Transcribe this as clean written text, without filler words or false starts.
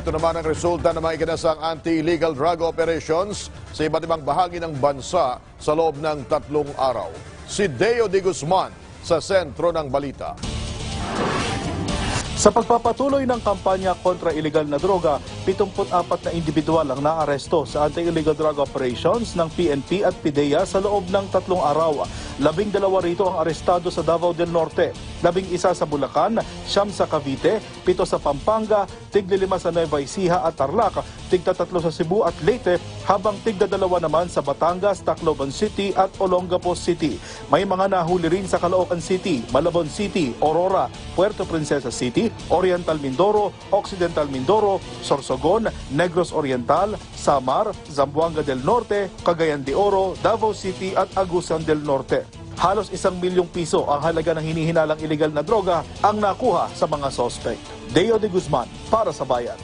Ito naman ang resulta ng mga ikinasang anti-illegal drug operations sa iba't ibang bahagi ng bansa sa loob ng 3 araw. Si Deo de Guzman sa sentro ng balita. Sa pagpapatuloy ng kampanya kontra illegal na droga, 74 na individual ang naaresto sa anti-illegal drug operations ng PNP at PDEA sa loob ng 3 araw. 12 rito ang arestado sa Davao del Norte, 11 sa Bulacan, 9 sa Cavite, 7 sa Pampanga, 5 sa Nueva Ecija at Tarlac, 3 sa Cebu at Leyte, habang 2 naman sa Batangas, Tacloban City at Olongapo City. May mga nahuli rin sa Caloocan City, Malabon City, Aurora, Puerto Princesa City, Oriental Mindoro, Occidental Mindoro, Sorsogon, Negros Oriental, Samar, Zamboanga del Norte, Cagayan de Oro, Davao City at Agusan del Norte. Halos 1 milyong piso ang halaga ng hinihinalang illegal na droga ang nakuha sa mga sospek. Deo de Guzman para sa Bayan.